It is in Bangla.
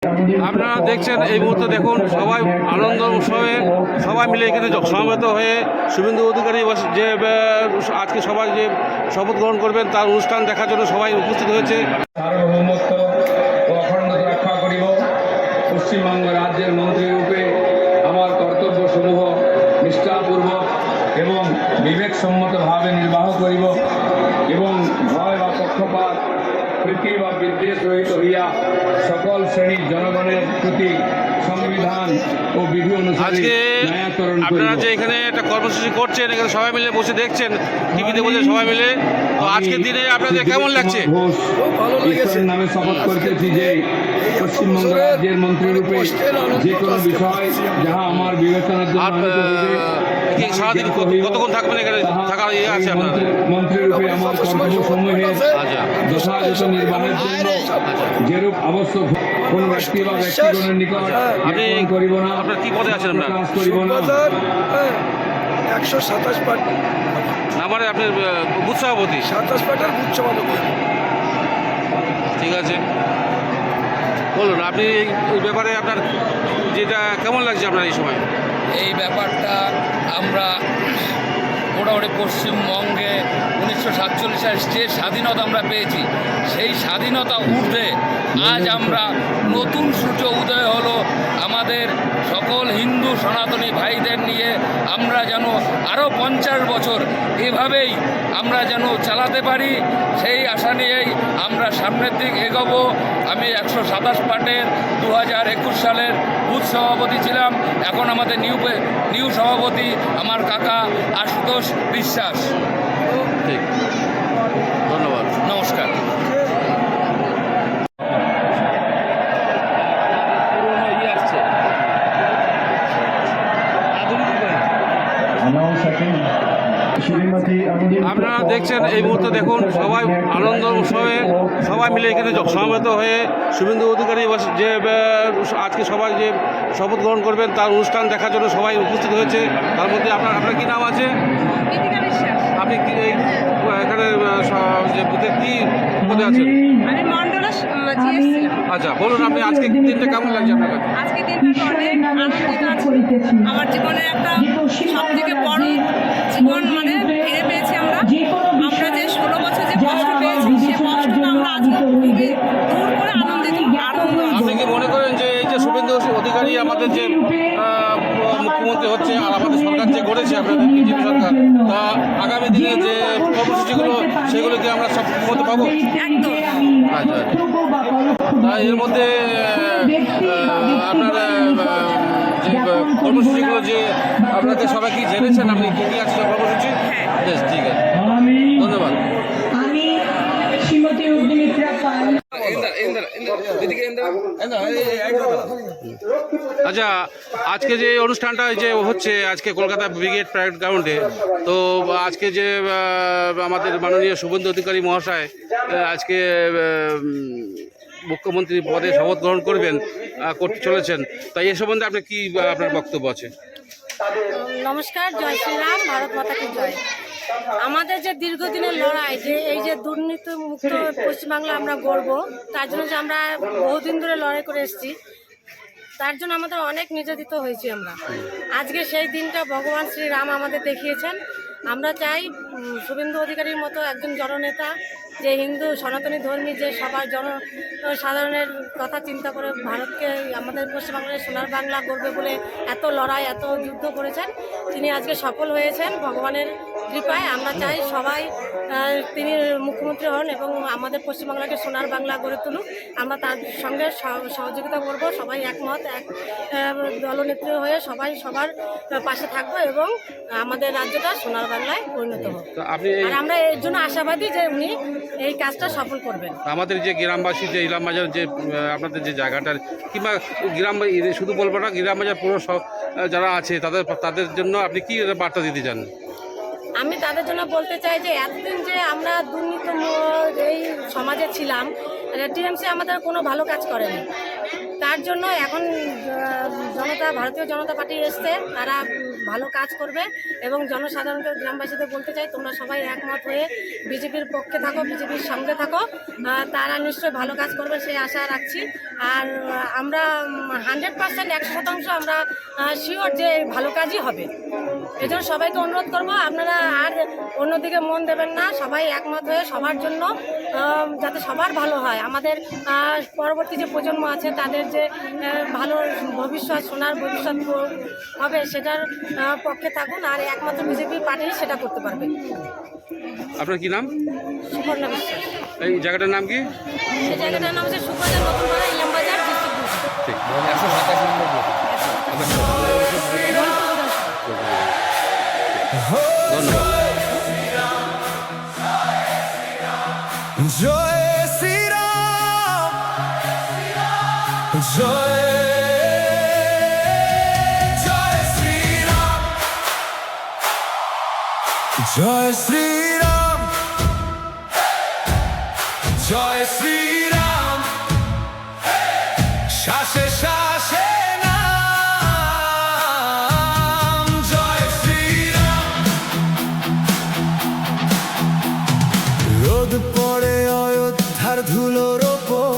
আপনারা দেখছেন এই মুহূর্তে দেখুন সবাই আনন্দ উৎসবে সবাই মিলে এখানে সমবেত হয়ে শুভেন্দু অধিকারী যে আজকে সবাই যে শপথ গ্রহণ করবেন তার অনুষ্ঠান দেখার জন্য সবাই উপস্থিত হয়েছে। সার্বভৌমত্ব ও অখণ্ডতা রক্ষা করিব। পশ্চিমবঙ্গ রাজ্যের মন্ত্রী রূপে আমার কর্তব্যসমূহ নিষ্ঠাপূর্বক এবং বিবেকসম্মতভাবে নির্বাহ করিব এবং ভয় বা পক্ষপাত প্রীতি বা বিদ্বেষ রহিত হইয়া সকল শ্রেণীর জনগণের প্রতি সংবিধান ও বিধি অনুসারে আজকে ন্যায়াচরণ আপনারা করিব। যে এখানে একটা কর্মসূচি করছেন, এখানে সবাই মিলে বসে দেখছেন, টিভিতে বসে সবাই মিলে, তো আজকের দিনে আপনাদের কেমন লাগছে? ঈশ্বরের নামে শপথ করতেছি যে পশ্চিমবঙ্গ রাজ্যের মন্ত্রী রূপে যে কোনো বিষয় যাহা আমার বিবেচনার জন্য আনিত হইবে, কি সারাদিন কতক্ষণ থাকবেন এখানে থাকার ইয়ে আছে আপনাদের? মন্ত্রী রূপে আমার কর্তব্যসমূহের আচ্ছা যথাযথ নির্বাহের জন্য যেরূপ আবশ্যক কোন ব্যক্তি বা ব্যক্তিগণের নিকট আপনি জ্ঞাপন করিব না, আপনার কি পদে আছেন? আপনার প্রকাশ করিব না। 127 পার্ট নামারে আপনি বুথ সভাপতি? 27 পার্টের বুথ সভাপতি। ঠিক আছে, বলুন আপনি এই ব্যাপারে আপনার যেটা কেমন লাগছে আপনার এই সময়? এই ব্যাপারটা আমরা মোটামুটি পশ্চিমবঙ্গে 1947 সালে যে স্বাধীনতা আমরা পেয়েছি, সেই স্বাধীনতা ঊর্ধ্বে আজ আমরা নতুন সূর্য উদয় হলো। আমাদের সকল হিন্দু সনাতনী ভাইদের নিয়ে আমরা যেন আরও 50 বছর এভাবেই আমরা যেন চালাতে পারি, সেই আশা নিয়েই আমরা সামনের দিক এগোবো। আমি 127 পার্টের 2021 সালের বুথ সভাপতি ছিলাম, এখন আমাদের নিউ সভাপতি আমার কাকা আশুতোষ বিশ্বাস। ঠিক, ধন্যবাদ, নমস্কার। আপনারা দেখছেন এই মুহূর্তে দেখুন সবাই আনন্দ উৎসবে সবাই মিলে এখানে সমবেত হয়ে শুভেন্দু অধিকারী যে আজকে সবাই যে শপথ গ্রহণ করবেন তার অনুষ্ঠান দেখার জন্য সবাই উপস্থিত হয়েছে। তার মধ্যে আপনার কি নাম আছে? আপনি কি এখানে যে বুথে কি পদে আছেন? আমি মন্ডলা জিএস ছিলাম। আচ্ছা, বলুন আপনি আজকে দিনটা কেমন লাগছে আপনার কাছে? আজকে দিনটা অনেক আনন্দিত আছি। আমার জীবনের একটা সব থেকে বড় জীবন মানে ফিরে পেয়েছি আমরা। আমরা যে 16 বছর যে কষ্ট পেয়েছি সে কষ্টটা আমরা আজকে খুবই দূর করে আনন্দ আপনি কি মনে করেন যে এই যে শুভেন্দু অধিকারী আমাদের যে মুখ্যমন্ত্রী হচ্ছে আর আমাদের সরকার যে গড়েছে আপনাদের বিজেপি সরকার, তা আগামী দিনে যে কর্মসূচিগুলো সেগুলো কি আমরা সব মতো পাবো? একদম। আচ্ছা, তা এর মধ্যে আপনার যে কর্মসূচিগুলো যে আপনাদের সবাই কি জেনেছেন আপনি কী কী আছে কর্মসূচি? বেশ, ঠিক আছে, ধন্যবাদ। আমি শ্রীমতী অগ্নিমিত্রা পাল। আচ্ছা, আজকে যে অনুষ্ঠানটা যে হচ্ছে আজকে কলকাতা ব্রিগেড প্যারেড গ্রাউন্ডে, তো আজকে যে আমাদের মাননীয় শুভেন্দু অধিকারী মহাশয় আজকে মুখ্যমন্ত্রী পদে শপথ গ্রহণ করতে চলেছেন, তাই এ সম্বন্ধে আপনার কি আপনার বক্তব্য আছে? নমস্কার, জয় শ্রীরাম, ভারত মাতা কি জয়। আমাদের যে দীর্ঘদিনের লড়াই, যে এই যে দুর্নীতি মুক্ত পশ্চিমবাংলা আমরা গড়ব, তার জন্য যে আমরা বহুদিন ধরে লড়াই করে এসেছি, তার জন্য আমাদের অনেক নির্যাতিত হয়েছি আমরা। আজকে সেই দিনটা ভগবান শ্রীরাম আমাদের দেখিয়েছেন। আমরা চাই শুভেন্দু অধিকারীর মতো একজন জননেতা, যে হিন্দু সনাতনী ধর্মী, যে সবার সাধারণের কথা চিন্তা করে ভারতকে, আমাদের পশ্চিমবাংলার সোনার বাংলা করবে বলে এত লড়াই এত যুদ্ধ করেছেন, তিনি আজকে সফল হয়েছেন ভগবানের কৃপায়। আমরা চাই সবাই তিনি মুখ্যমন্ত্রী হন এবং আমাদের পশ্চিমবাংলাকে সোনার বাংলা গড়ে তুলুক। আমরা তার সঙ্গে সহযোগিতা করব, সবাই একমত, এক দলনেত্রী হয়ে সবাই সবার পাশে থাকবো এবং আমাদের রাজ্যটা সোনার বাংলায় পরিণত হোক। আর আমরা এর জন্য আশাবাদী যে উনি এই কাজটা সফল করবেন। আমাদের যে গ্রামবাসী, যে ইলাম বাজার, যে আপনাদের যে জায়গাটার কিংবা গ্রাম, শুধু বলবো না, গ্রাম বাজার পুরো যারা আছে তাদের জন্য আপনি কি বার্তা দিতে চান? আমি তাদের জন্য বলতে চাই যে এতদিন যে আমরা দুর্নীতি এই সমাজে ছিলাম, টিএমসি আমাদের কোনো ভালো কাজ করেনি। তার জন্য এখন ভারতীয় জনতা পার্টি এসছে, তারা ভালো কাজ করবে এবং জনসাধারণকে গ্রামবাসীদের বলতে চাই তোমরা সবাই একমত হয়ে বিজেপির পক্ষে থাকো, বিজেপির সঙ্গে থাকো। তারা নিশ্চয়ই ভালো কাজ করবে সেই আশা রাখছি। আর আমরা 100% 100% আমরা শিওর যে ভালো কাজই হবে। এজন্য সবাইকে অনুরোধ করবো আপনারা আর অন্যদিকে মন দেবেন না, সবাই একমত হয়ে সবার জন্য যাতে সবার ভালো হয়, আমাদের পরবর্তী যে প্রজন্ম আছে তাদের যে ভালো ভবিষ্যৎ, সোনার ভবিষ্যৎ হবে সেটার পক্ষে থাকুন। আর একমাত্র বিজেপি পার্টি সেটা করতে পারবে। আপনার কি নাম? সুপর্ণা বিশ্বাস। এই জায়গাটার নাম কি? সেই জায়গাটার নাম হচ্ছে সুবাজার নতুন পাড়া, ইলামবাজার, ডিস্ট্রিক্ট। ঠিক। 127 নম্বর বুথ। ধন্যবাদ। জয় শ্রীরাম, জয় জয় শ্রীরাম, জয় শ্রীরাম, জয় শ্রীরাম, শ্বাসে শ্বাসে নাম, জয় শ্রীরাম। রোদ পড়ে অযোধ্যার ধুলোর ওপর,